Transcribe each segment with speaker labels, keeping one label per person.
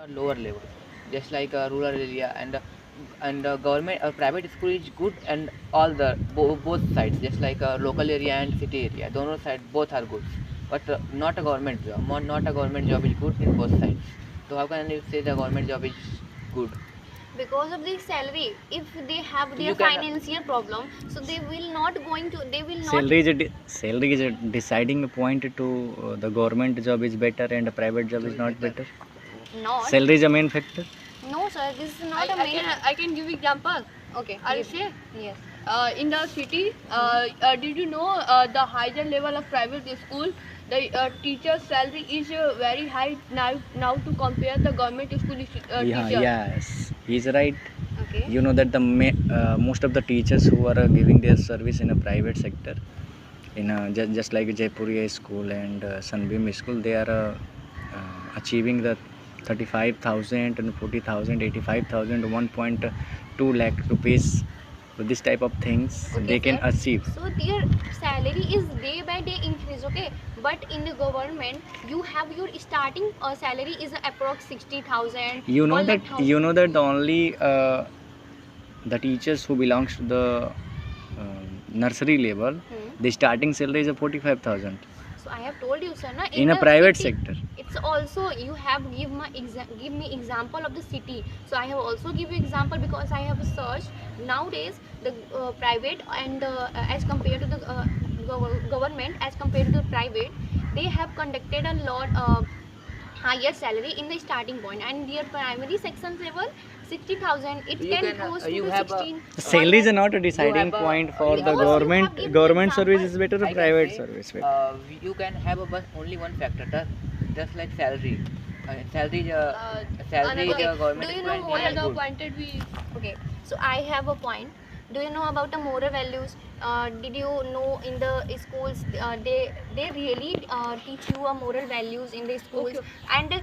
Speaker 1: lower level, just like a rural area, and government private school is good, and all the both sides, just like a local area and city area, dono side both are good, but not a government job. Not a government job is good in both sides. So how can you say the government job is good?
Speaker 2: Because of the salary, if they have their
Speaker 1: You can
Speaker 2: financial problem, so they will not.
Speaker 3: Salary is a deciding point to the government job is better and the private job is not better.
Speaker 2: Not.
Speaker 3: Salary is a main factor.
Speaker 2: No sir, this is not a main.
Speaker 4: I can give example.
Speaker 2: Okay,
Speaker 4: I'll
Speaker 2: give.
Speaker 4: say
Speaker 2: Yes.
Speaker 4: in the city, did you know the higher level of private school, the teacher's salary is very high now to compare the government school teacher.
Speaker 3: Yes, he's right.
Speaker 2: Okay.
Speaker 3: You know that most of the teachers who are giving their service in a private sector, in just like Jaipuriya school and Sunbeam school, they are achieving the 35,000 and 40,000, 85,000, 1.2 lakh rupees. So this type of things
Speaker 2: Okay,
Speaker 3: they can
Speaker 2: sir.
Speaker 3: achieve.
Speaker 2: So their salary is day by day increase, okay? But in the government, you have your starting salary is approx 60,000.
Speaker 3: You know that the only the teachers who belongs to the nursery level, the starting salary is 45,000
Speaker 2: So I have told you, sir, na,
Speaker 3: in a
Speaker 2: the
Speaker 3: private
Speaker 2: city,
Speaker 3: sector.
Speaker 2: It's also you have give me example of the city. So I have also give you example because I have searched nowadays the private and as compared to the government, as compared to the private, they have conducted a lot higher salary in the starting point, and their primary section level 60,000. It
Speaker 1: You
Speaker 2: can
Speaker 1: can,
Speaker 2: goes to
Speaker 1: you
Speaker 2: the
Speaker 1: have a-
Speaker 2: 16.
Speaker 3: The salary is not a deciding
Speaker 1: have a-
Speaker 3: point for
Speaker 1: you
Speaker 3: the
Speaker 1: have a-
Speaker 3: government.
Speaker 2: You have
Speaker 3: Government
Speaker 2: example.
Speaker 3: service is better or
Speaker 1: I can
Speaker 3: private
Speaker 1: say,
Speaker 3: service better.
Speaker 1: you can have a but only one factor, just like salary. Salary is salary is
Speaker 2: another-
Speaker 1: government
Speaker 2: do you
Speaker 1: school
Speaker 2: know
Speaker 1: and
Speaker 2: what
Speaker 1: it is
Speaker 2: are the
Speaker 1: good.
Speaker 4: Pointed we
Speaker 2: Okay, so I have a point. Do you know about the moral values? Did you know in the schools they really teach you a moral values in the schools?
Speaker 4: Okay.
Speaker 2: And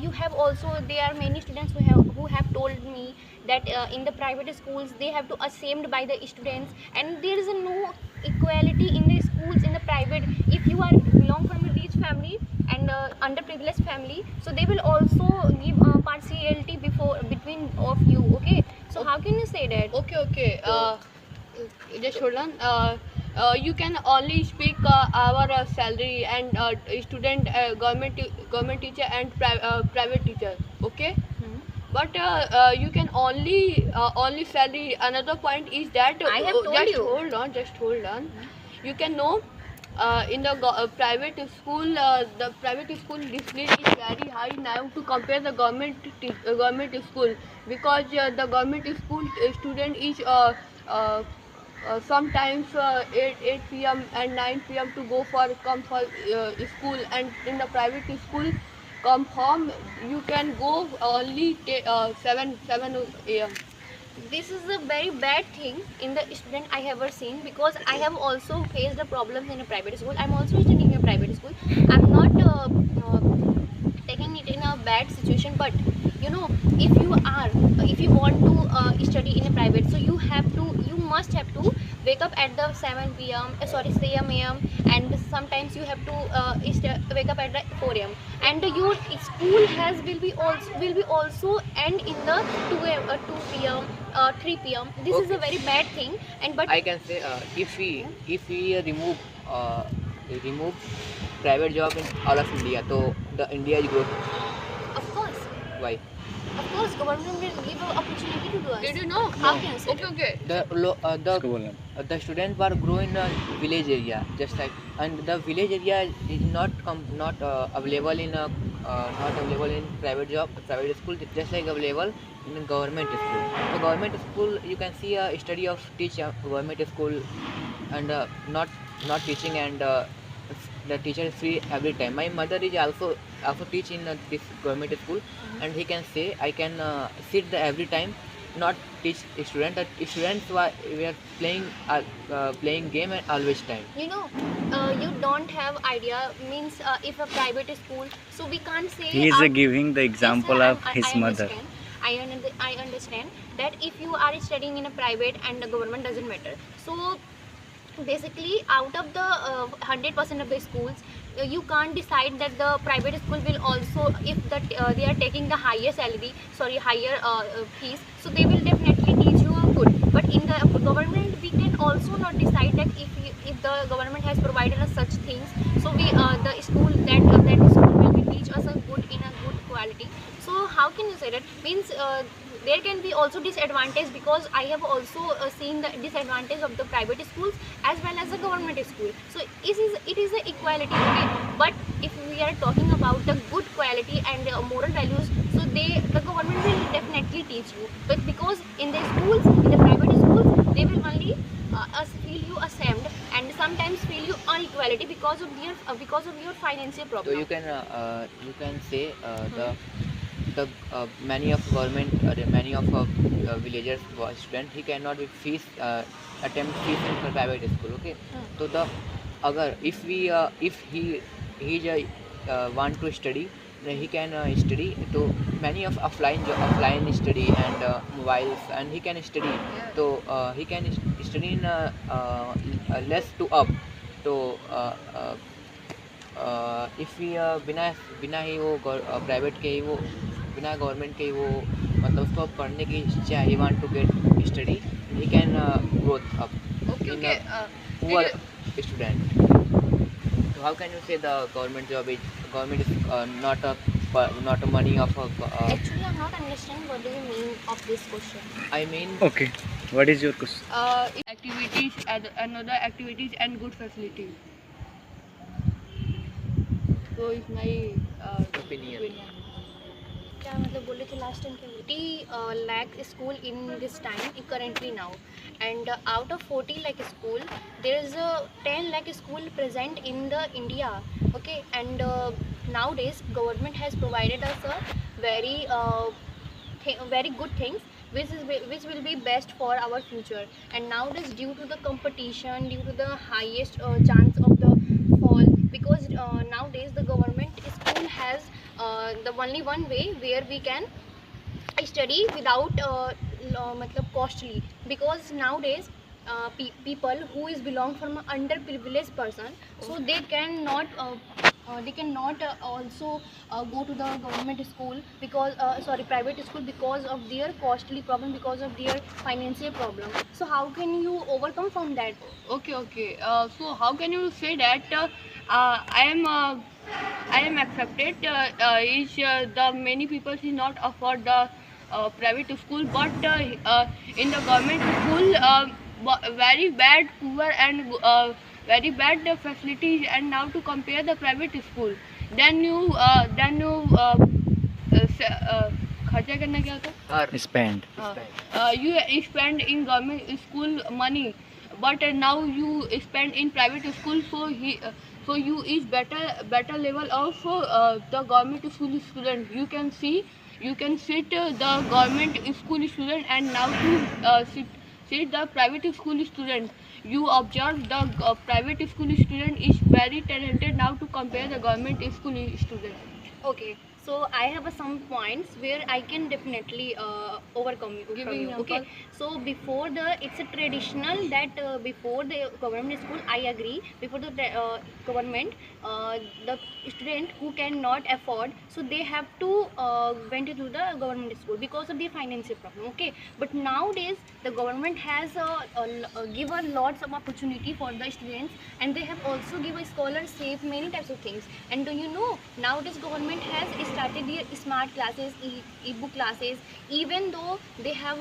Speaker 2: you have also, there are many students who have told me that in the private schools they have to ashamed by the students, and there is no equality in the schools in the private. If you are belong from a rich family and underprivileged family, so they will also give partiality between of you. Okay, so how can you say that?
Speaker 4: okay. Just hold on. You can only speak our salary and student government teacher and private teacher. Okay.
Speaker 2: Hmm.
Speaker 4: But you can only salary. Another point is that
Speaker 2: I have told
Speaker 4: just
Speaker 2: you.
Speaker 4: just hold on. You can know in the private school, the private school discipline is very high now to compare the government school, because the government school student is sometimes 8 p.m. and 9 p.m. to come for school, and in the private school come home you can go only 7 a.m.
Speaker 2: This is a very bad thing in the student I have ever seen, because I have also faced the problems in a private school. I'm also studying in a private school. I'm not taking it in a bad situation, but if you want to study in a private, so you must have to wake up at the 7 p.m. 7 a.m. and sometimes you have to wake up at the 4 a.m. and your school will be also end in the 2 p.m. 3 p.m. This is a very bad thing, and but
Speaker 1: I can say if we remove private job in all of India, so the India is growth.
Speaker 2: of course
Speaker 1: Why?
Speaker 2: government will give an opportunity to us.
Speaker 4: Did you know?
Speaker 2: How can you say
Speaker 4: Okay.
Speaker 3: इसको बोलना
Speaker 1: The students were grow in a village area, just like, and the village area is not available in private school, just like available in government school. The government school, you can see a study of government school, and not teaching, and the teacher is free every time. My mother is also teach in this government school, and he can say I can sit there every time, not teach student. That students we are playing game and always time.
Speaker 2: You don't have idea, means if a private school, so we can't say
Speaker 3: He is giving the example
Speaker 2: Yes, sir,
Speaker 3: of his mother.
Speaker 2: I understand that if you are studying in a private and the government doesn't matter. So basically out of the 100% of the schools, you can't decide that the private school will also, if they are taking the higher salary, sorry, higher fees, so they will definitely teach you a good. But in the government, we can also not decide that if the government has provided us such things, so we the school that school will be teach us a good in a good quality. So how can you say that? Means there can be also disadvantage, because I have also seen the disadvantage of the private schools as well as the government school. So it is a equality, okay? But if we are talking about the good quality and moral values, so the government will definitely teach you. But because in the schools, in the private schools, they will only feel you ashamed and sometimes feel you unequality because of your financial
Speaker 1: So
Speaker 2: problem.
Speaker 1: you can say the many of government many of villagers student, he cannot be fees attempt fees in private school, okay? So the agar if he want to study, then he can study to many of offline study and mobiles, and he can study. So he can study in less to up. तो if बिना बिना ही वो private के ही वो बिना government के ही वो मतलब उसको पढ़ने की इच्छा है, he want to get study, he can growth up
Speaker 4: Okay,
Speaker 1: in
Speaker 4: okay.
Speaker 1: Poor
Speaker 4: It
Speaker 1: student. So how can you say the government is not a money of a
Speaker 2: Actually, I'm not understanding what do you mean of this question.
Speaker 1: I mean
Speaker 3: Okay, what is your question?
Speaker 4: activities, another activities and good facilities. So is my
Speaker 1: opinion.
Speaker 2: क्या मतलब बोले थे last time? क्या 40 lakh school in this time currently now, and out of 40 lakh school there is a 10 lakh school present in the India, okay? And nowadays government has provided us a very very good things which will be best for our future. And nowadays, due to the competition, due to the highest chance of the fall, because nowadays the government school has the only one way where we can study without matlab costly, because nowadays people who is belong from an underprivileged person, so they cannot also go to the government school, because sorry, private school, because of their costly problem, because of their financial problem. So how can you overcome from that?
Speaker 4: okay, okay. So how can you say that I am accepted? Is the many people is not afford the private school, but in the government school, very bad, poor and very bad facilities. And now to compare the private school, then you खर्चा करना क्या होता है?
Speaker 3: Spend.
Speaker 4: You spend in government school money, but now you spend in private school, so you is better level of the government school student. You can sit the government school student, and now to sit the private school student. You observe the private school student is very talented now to compare the government school student.
Speaker 2: Okay, so I have some points where I can definitely overcome you.
Speaker 4: Give
Speaker 2: From you.
Speaker 4: example.
Speaker 2: Okay, so before it's a traditional that before the government school, I agree. Before the government, the student who cannot afford, so they have to went to the government school because of the financial problem. Okay, but nowadays the government has given lots of opportunity for the students, and they have also given scholarship, many types of things. And do you know, nowadays government has started their smart classes, e-book classes, even though they have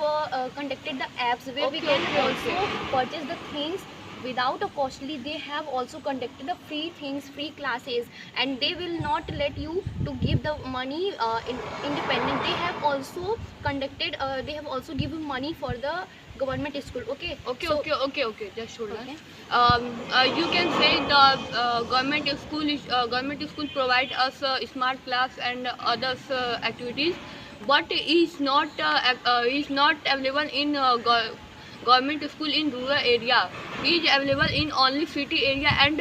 Speaker 2: conducted the apps where we
Speaker 4: Okay,
Speaker 2: can
Speaker 4: okay,
Speaker 2: also
Speaker 4: okay.
Speaker 2: purchase the things without a costly. They have also conducted the free things, free classes, and they will not let you to give the money independent. They have also conducted they have also given money for the government school. Okay,
Speaker 4: Okay,
Speaker 2: so,
Speaker 4: okay. Just hold
Speaker 2: Okay.
Speaker 4: on. You can say the government school provide us smart class and others activities, but is not available in government school in rural area. Is available in only city area and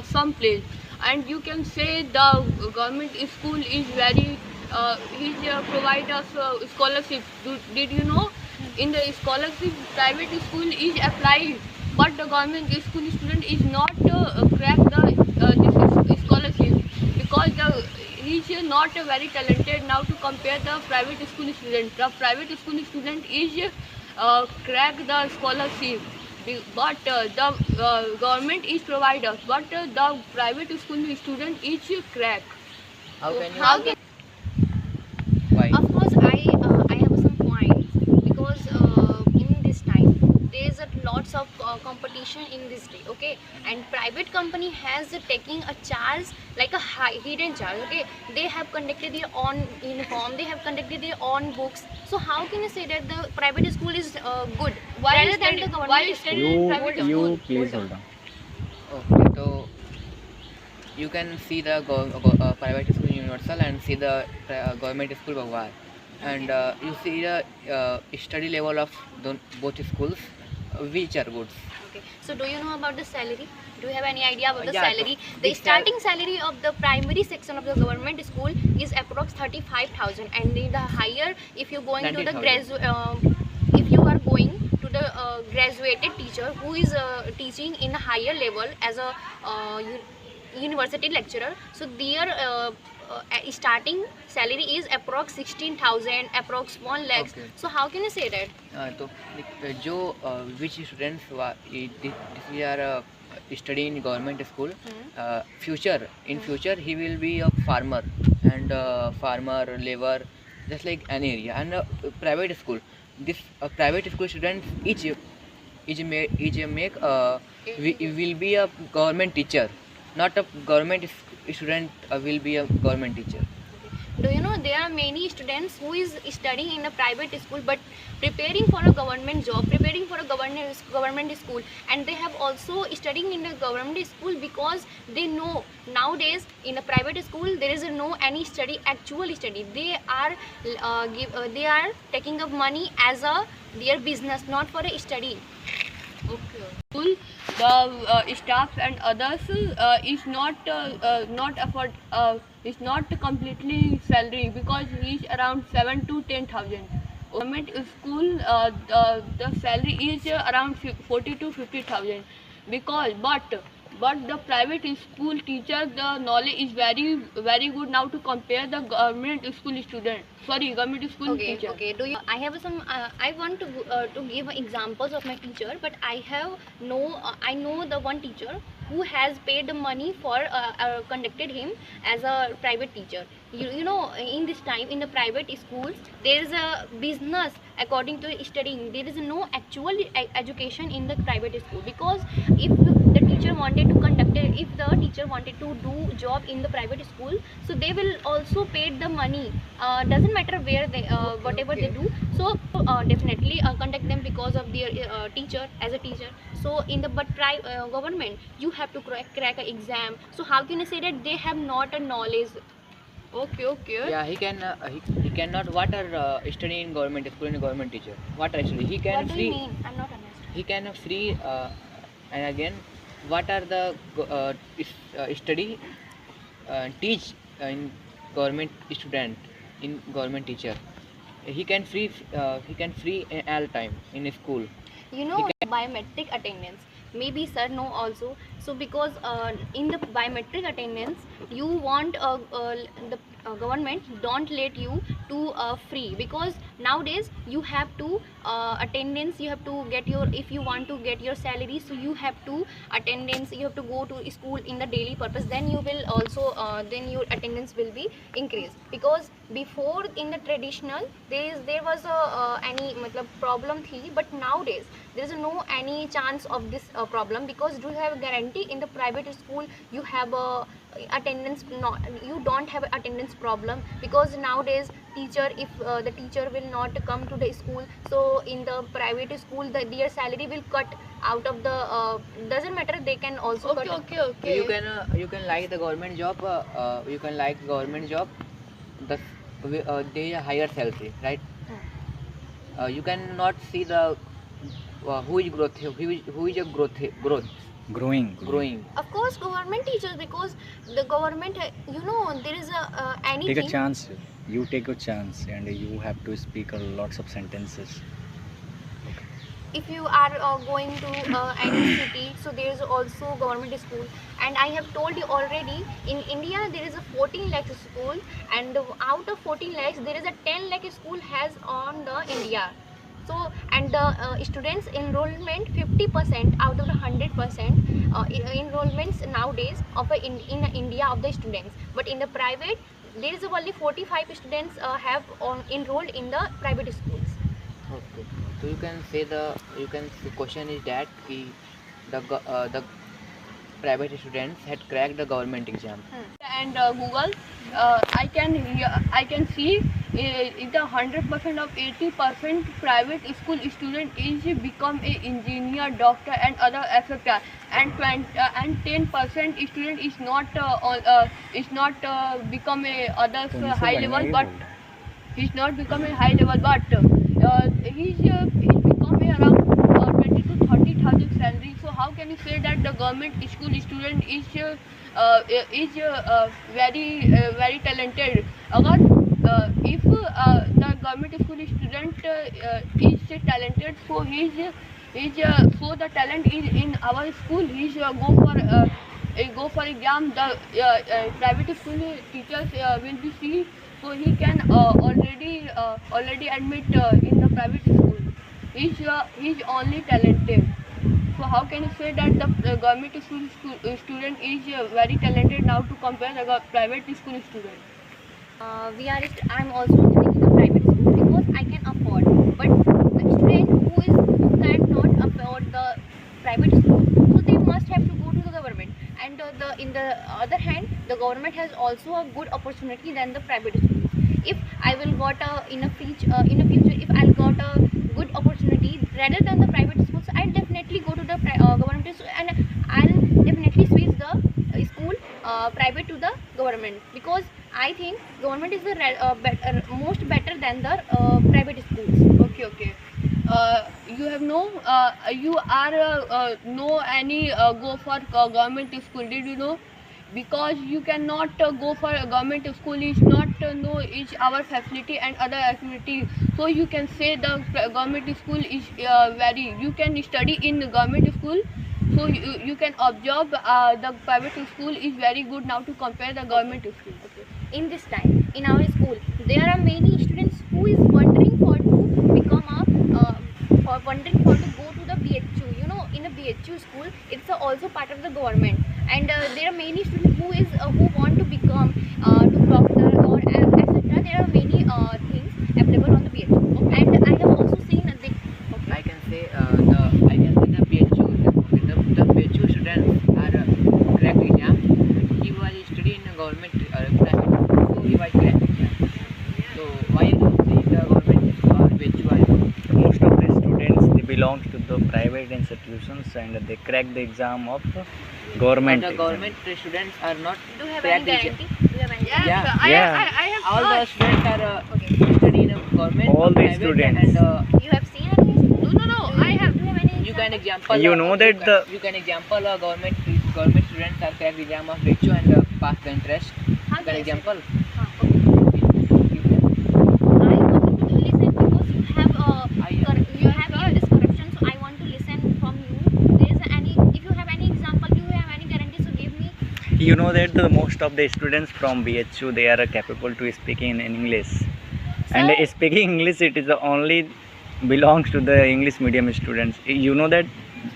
Speaker 4: some place. And you can say the government school is very provide us scholarship. Did you know? In the scholarship, private school is applied but the government school student is not crack the this scholarship because he is not very talented now to compare the private school student. The private school student is crack the scholarship, but the government is provider, but the private school student is crack.
Speaker 1: How can you?
Speaker 2: How can
Speaker 1: Why?
Speaker 2: Of course, I have some points because in this time there is a lots of competition in this day. Okay, and private company has taking a charge like a hidden charge. Okay, they have conducted their own uniform, they have conducted their own books. So how can you say that the private school is good rather than the government school?
Speaker 3: You please hold on.
Speaker 1: Okay, so you can see the private school Universal and see the government school Bhagwar, and you see the study level of both schools, which are good.
Speaker 2: Okay. So do you know about the salary? Do you have any idea about the
Speaker 1: Yeah,
Speaker 2: salary?
Speaker 1: so
Speaker 2: The
Speaker 1: the
Speaker 2: starting salary of the primary section of the government school is approx 35,000, and in the higher, if you going to the
Speaker 1: 90,000.
Speaker 2: if you are going to the graduated teacher who is teaching in a higher level as a university lecturer, so their starting salary is approx 16,000, approx 1 lakh.
Speaker 1: Okay.
Speaker 2: So how can you say that?
Speaker 1: तो जो which students we are studying in government school, future he will be a farmer and farmer labor, just like any area. And private school, this private school students each will be a government teacher, not a government student will be a government teacher.
Speaker 2: Do you know there are many students who is studying in a private school but preparing for a government job, preparing for a government school, and they have also studying in a government school because they know nowadays in a private school there is no any study, actual study. They are taking up money as a their business, not for a study.
Speaker 4: Okay. School, the staff and others is not afford is not completely salary because he is around 7 to 10,000. Government school the salary is around 40 to 50,000 because but the private school teacher the knowledge is very good now to compare the government school student. Sorry, government school
Speaker 2: Okay,
Speaker 4: teacher.
Speaker 2: okay. Do you? I have some. I want to give examples of my teacher, but I have no. I know the one teacher who has paid the money for conducted him as a private teacher. You know, in this time in the private schools there is a business according to studying. There is no actual education in the private school because if the teacher wanted to conduct it, if the teacher wanted to do job in the private school, so they will also pay the money. Doesn't matter where they whatever they do. So definitely conduct them because of their teacher as a teacher. So in the government you have to crack an exam. So how can you say that they have not a knowledge?
Speaker 4: Okay.
Speaker 1: Yeah, he can he cannot. What are study in government school in a government teacher? What are actually he can
Speaker 2: What do you
Speaker 1: free
Speaker 2: mean? I'm not understanding.
Speaker 1: he can free and again what are the study teach in government student in government teacher. He can free in all time in school.
Speaker 2: You know, biometric attendance. Maybe sir know also. So because in the biometric attendance you want the government don't let you to free because nowadays you have to attendance, you have to get your, if you want to get your salary, so you have to attendance, you have to go to school in the daily purpose, then you will also then your attendance will be increased. Because before in the traditional there was a any matlab problem thi, but nowadays there is no any chance of this problem because do you have a guarantee in the private school you have a attendance, not you don't have attendance problem because nowadays teacher, if the teacher will not come to the school, so in the private school their salary will cut out of the doesn't matter, they can also cut.
Speaker 4: Okay.
Speaker 1: You can like the government job, you can like government job, the they higher salary, right? You cannot see the who is a growing.
Speaker 2: Of course government teachers, because the government you know there is a anything.
Speaker 3: Take a chance. You take a chance and you have to speak lots of sentences.
Speaker 2: if you are going to any city, so there is also government school. And I have told you already, in India there is a 14 lakh school, and out of 14 lakhs there is a 10 lakh school has on the India. So, and the students enrollment 50% out of the 100% enrollments nowadays of in India of the students. But in the private there is only 45 students have enrolled in the private schools.
Speaker 1: Okay. So the question is that the private students had cracked the government exam.
Speaker 4: And Google, I can see the 100% of 80% private school student is become a engineer, doctor, and other etc. And 10% student is not become a others high level, but he's not become a high level, but he's become a around 20 to 30,000 salary. So how can you say that the government school student is very talented? If the government school student is talented, so so the talent is in our school. He's go for exam. The private school teachers will be see, so he can already admit in the private school. He's only talented. So how can you say that the government school student is very talented now to compare the private school student?
Speaker 2: I'm also studying in the private school because I can afford. But the student who cannot afford the private school, so they must have to go to the government. And in the other hand, the government has also a good opportunity than the private schools. If I will got in a future, if I'll got a good opportunity rather than the private schools, I'll definitely go to the government school, and I'll definitely switch the school private to the government, because I think government is the most better than the private schools.
Speaker 4: Okay. You have you are no any go for government school. Did you know? Because you cannot go for a government school is not know each our facility and other activity. So you can say the government school is very. You can study in the government school. So you can observe the private school is very good now to compare the government school.
Speaker 2: Okay. In this time, in our school, there are many students who is wondering for to become wondering for to go to the BHU. You know, in a BHU school, it's also part of the government, and there are many students who want to become to doctor or etc. There are many things available on the BHU, and I have also seen
Speaker 1: I can say the PHU the PHU students are cracked exam. He was studying in a government private, so he was cracked exam. So why the government PHU are
Speaker 3: Most of the students, they belong to the private institutions and they crack the exam of government.
Speaker 1: the
Speaker 3: exam.
Speaker 1: government students are not
Speaker 2: do you have
Speaker 1: cracked
Speaker 2: any
Speaker 1: the exam.
Speaker 2: guarantee? Do you have any
Speaker 4: Yes,
Speaker 1: Yeah.
Speaker 3: Yeah.
Speaker 4: I have
Speaker 1: All the
Speaker 4: heard.
Speaker 1: students are studying in a government
Speaker 3: All the
Speaker 1: private,
Speaker 3: students.
Speaker 1: and
Speaker 2: You have seen any?
Speaker 4: No. I have.
Speaker 2: Do you have any?
Speaker 1: you can example
Speaker 3: You know that
Speaker 1: you can example government students are cracked exam of PHU and pass the interest.
Speaker 2: How
Speaker 1: You can example.
Speaker 2: okay. I want to listen because you have in this corruption, so I want to listen from you. There is any, if you have any example, you have any guarantee, so give me.
Speaker 3: You know that the most of the students from BHU, they are capable to speaking in English. And
Speaker 2: Sir,
Speaker 3: speaking English, it is the only belongs to the English medium students. You know that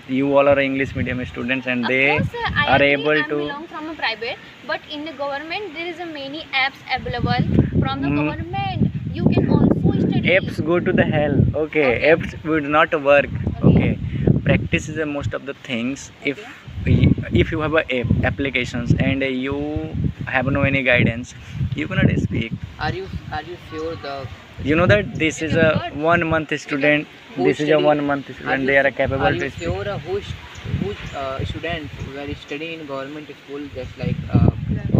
Speaker 3: you all are English medium students and they
Speaker 2: of course, I
Speaker 3: are
Speaker 2: agree,
Speaker 3: able
Speaker 2: I
Speaker 3: to.
Speaker 2: belong from a private, but in the government there is a many apps available from the government. You can also study.
Speaker 3: Apps go to the hell. Okay,
Speaker 2: Okay.
Speaker 3: apps would not work.
Speaker 2: Okay.
Speaker 3: Okay, practice is the most of the things. If you have a applications and you have no any guidance, you cannot speak.
Speaker 1: Are you sure the
Speaker 3: You know that this is a 1 month student.
Speaker 1: Who
Speaker 3: This is a
Speaker 1: study-
Speaker 3: 1 month student. They are capable
Speaker 1: Are
Speaker 3: to
Speaker 1: you
Speaker 3: speak.
Speaker 1: sure who students were studying in government school just like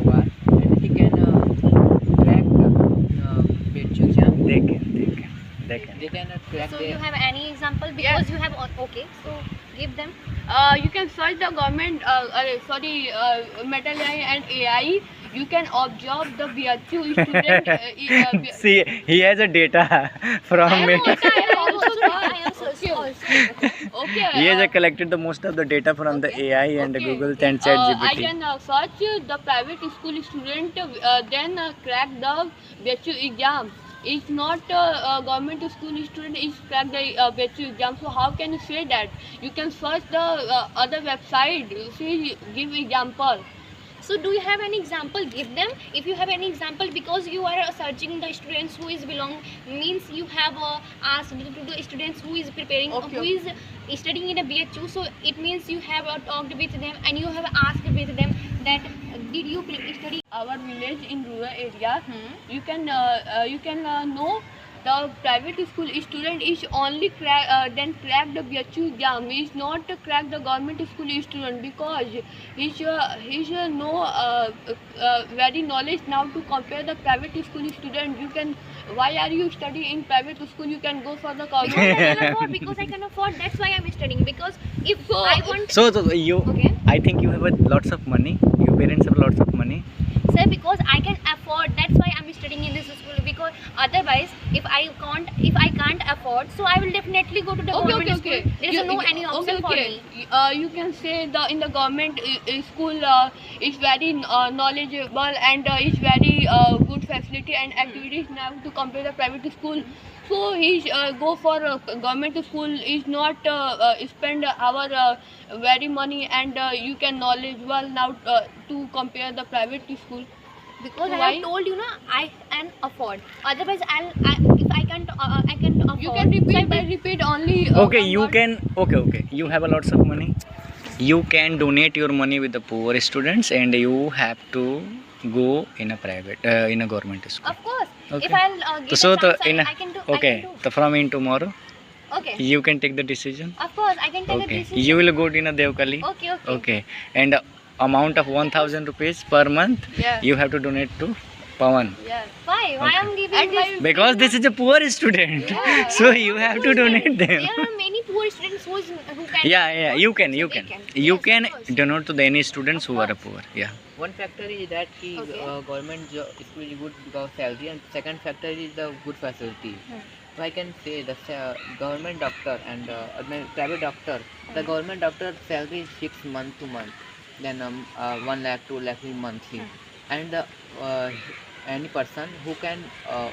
Speaker 1: Omar, and he can crack PHU exam?
Speaker 3: They can.
Speaker 1: They can crack
Speaker 2: So
Speaker 1: the
Speaker 2: you have any example, because
Speaker 4: Yes.
Speaker 2: you have okay, so give them.
Speaker 4: You can search the government, Metal AI and AI. You can observe the BHU student.
Speaker 3: See, he has a data from
Speaker 4: I
Speaker 3: me.
Speaker 4: am also
Speaker 2: I am
Speaker 4: Okay.
Speaker 2: also.
Speaker 4: Okay.
Speaker 3: He has collected the most of the data from the AI and
Speaker 4: Okay.
Speaker 3: Google and
Speaker 4: I
Speaker 3: ChatGPT.
Speaker 4: can search the private school student then crack the BHU exam. It's not government school student is crack the BHU exam. So how can you say that? You can search the other website. See, give example.
Speaker 2: So do you have any example? Give them. If you have any example, because you are searching the students who is belong, means you have asked to the students who is preparing,
Speaker 4: Okay.
Speaker 2: who is studying in a BHU. So it means you have talked with them and you have asked with them that did you study?
Speaker 4: Our village in rural area, you can know the private school student is only then crack the BHU exam. He is not crack the government school student because he's no very knowledge now to compare the private school student. You can, why are you studying in private school? You can go for the
Speaker 2: Because
Speaker 4: government.
Speaker 2: I can afford. Because I can afford. That's why I'm studying. Because if
Speaker 4: So-
Speaker 2: I want,
Speaker 3: So you,
Speaker 2: Okay.
Speaker 3: I think you have lots of money. Your parents have lots of money.
Speaker 2: sir, because I can afford. That's why I'm studying in this school. Because otherwise, if I can't afford, so I will definitely go to the government school. There is no any option for me.
Speaker 4: You can say the in the government school is very knowledgeable and is very good facility and activities now to compare the private school. So he go for government school is not spend our very money and you can knowledgeable now to compare the private school.
Speaker 2: Because
Speaker 4: So
Speaker 2: I
Speaker 4: why?
Speaker 2: have told you na, I can afford. Otherwise, if I can't afford.
Speaker 4: You can
Speaker 2: so I will-
Speaker 4: repeat only.
Speaker 3: Okay,
Speaker 4: one
Speaker 3: you
Speaker 4: word.
Speaker 3: can. Okay. You have a lots of money. You can donate your money with the poor students, and you have to go in a private, in a government school.
Speaker 2: Of course.
Speaker 3: Okay.
Speaker 2: If I'll get
Speaker 3: So
Speaker 2: a chance,
Speaker 3: in
Speaker 2: I can do.
Speaker 3: okay,
Speaker 2: I can
Speaker 3: so from in tomorrow,
Speaker 2: do. Okay.
Speaker 3: you can take the decision.
Speaker 2: Of course, I can take a
Speaker 3: Okay,
Speaker 2: decision.
Speaker 3: you will go to in a Devkali.
Speaker 2: Okay.
Speaker 3: Okay, and amount of 1,000 rupees per month,
Speaker 4: Yeah.
Speaker 3: you have to donate to Pawan.
Speaker 4: Yeah.
Speaker 2: Why? Why
Speaker 3: Okay.
Speaker 2: I'm giving
Speaker 4: And
Speaker 2: this?
Speaker 3: Because this is a poor student,
Speaker 4: Yeah.
Speaker 3: so you have to donate them.
Speaker 2: There are many poor students who can.
Speaker 3: Yeah, you can,
Speaker 2: So
Speaker 3: you
Speaker 2: they
Speaker 3: can,
Speaker 2: can.
Speaker 3: you
Speaker 2: Yes,
Speaker 3: can
Speaker 2: of course.
Speaker 3: donate to the any students
Speaker 2: Of
Speaker 3: who are
Speaker 2: course.
Speaker 3: poor. Yeah.
Speaker 1: One factor is that ki,
Speaker 2: Okay.
Speaker 1: government job school is good because salary, and second factor is the good facility. So I can say the government doctor and private doctor. The government doctor salary is fixed month to month, then 1 lakh, 2 lakh in monthly, and any person who can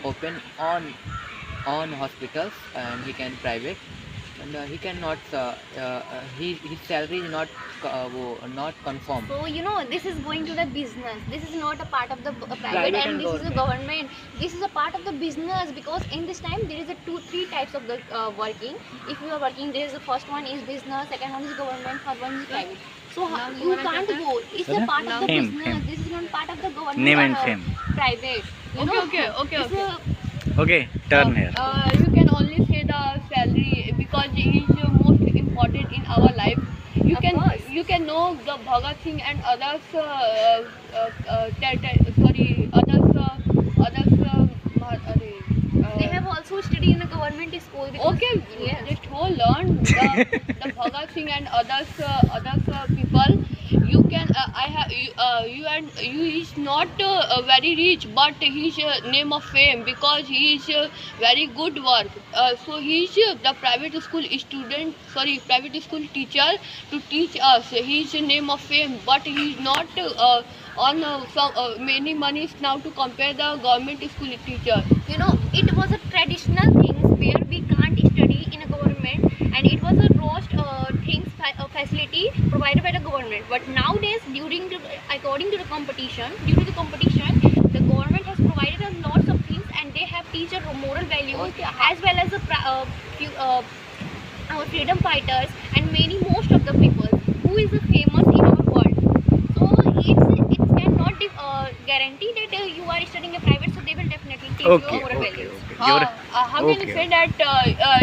Speaker 1: open on hospitals and he can private. And he cannot his salary is not not confirmed.
Speaker 2: So this is going to the business. This is not a part of the private,
Speaker 1: Private
Speaker 2: and
Speaker 1: and
Speaker 2: this is a government. This is a part of the business because in this time there is a 2-3 types of the working. If you are working, there is the first one is business, second one is government, third one is private. So
Speaker 4: Now
Speaker 2: you
Speaker 4: wanna
Speaker 2: can't
Speaker 4: tell
Speaker 2: go. It's a
Speaker 3: Sorry?
Speaker 2: part of the
Speaker 3: Fame,
Speaker 2: business.
Speaker 3: fame.
Speaker 2: This is not part of the government.
Speaker 3: Name and
Speaker 2: or,
Speaker 3: fame.
Speaker 2: Private. You
Speaker 4: Okay,
Speaker 2: know?
Speaker 4: okay.
Speaker 2: It's a-
Speaker 3: Okay, turn here.
Speaker 4: You can only say the salary because it is most important in our life.
Speaker 2: Of course.
Speaker 4: You can know the Bhagat Singh and others.
Speaker 2: They have also studied in a government school. Because,
Speaker 4: Okay,
Speaker 2: Yes.
Speaker 4: just hold on. The Bhagat Singh and others people. You can I have you is not very rich, but he's name of fame because he is very good work. So he is the private school student. Sorry, private school teacher to teach us. He is name of fame, but he is not on some many monies now to compare the government school teacher.
Speaker 2: It was a traditional things where we can't study in a government, and it was a roast facility provided by the government. But nowadays, according to the competition, due to the competition, the government has provided us lots of things, and they have teach us moral values as well as our freedom fighters and most of the people who is famous in our world. So it cannot guarantee that you are studying a private, so they will definitely teach
Speaker 3: Okay,
Speaker 2: you moral
Speaker 3: okay,
Speaker 2: values.
Speaker 3: okay. You're
Speaker 4: How can
Speaker 3: okay.
Speaker 4: you say that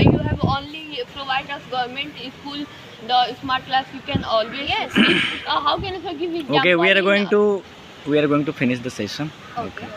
Speaker 4: you have only provide us government school the smart class? You can always
Speaker 2: Yes.
Speaker 4: how can you give example?
Speaker 3: Okay, we are
Speaker 4: in,
Speaker 3: going to finish the session.
Speaker 4: Okay.